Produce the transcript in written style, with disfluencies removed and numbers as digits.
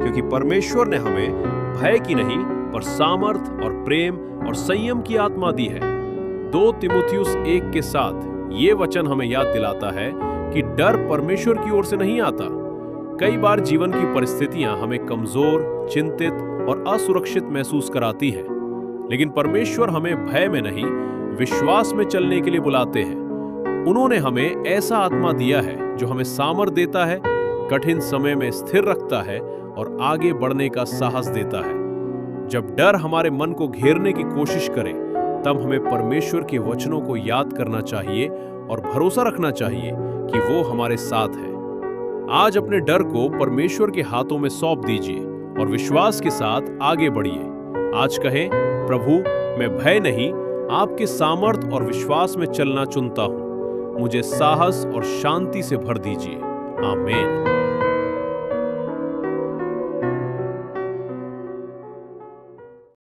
क्योंकि परमेश्वर ने हमें भय की नहीं पर सामर्थ और प्रेम और संयम की आत्मा दी है। 2 तीमुथियुस 1 के 7 ये वचन हमें याद दिलाता है कि डर परमेश्वर की ओर से नहीं आता। कई बार जीवन की परिस्थितियां हमें कमजोर, चिंतित और असुरक्षित महसूस कराती हैं, लेकिन परमेश्वर हमें भय में नहीं, विश्वास में चलने के लिए बुलाते हैं। उन्होंने हमें ऐसा आत्मा दिया है जो हमें सामर्थ देता है, कठिन समय में स्थिर रखता है और आगे बढ़ने का साहस देता है। जब डर हमारे मन को घेरने की कोशिश करे, तब हमें परमेश्वर के वचनों को याद करना चाहिए और भरोसा रखना चाहिए कि वो हमारे साथ है। आज अपने डर को परमेश्वर के हाथों में सौंप दीजिए और विश्वास के साथ आगे बढ़िए। आज कहें, प्रभु, मैं भय नहीं, आपके सामर्थ और विश्वास में चलना चुनता हूं। मुझे साहस और शांति से भर दीजिए। आमीन।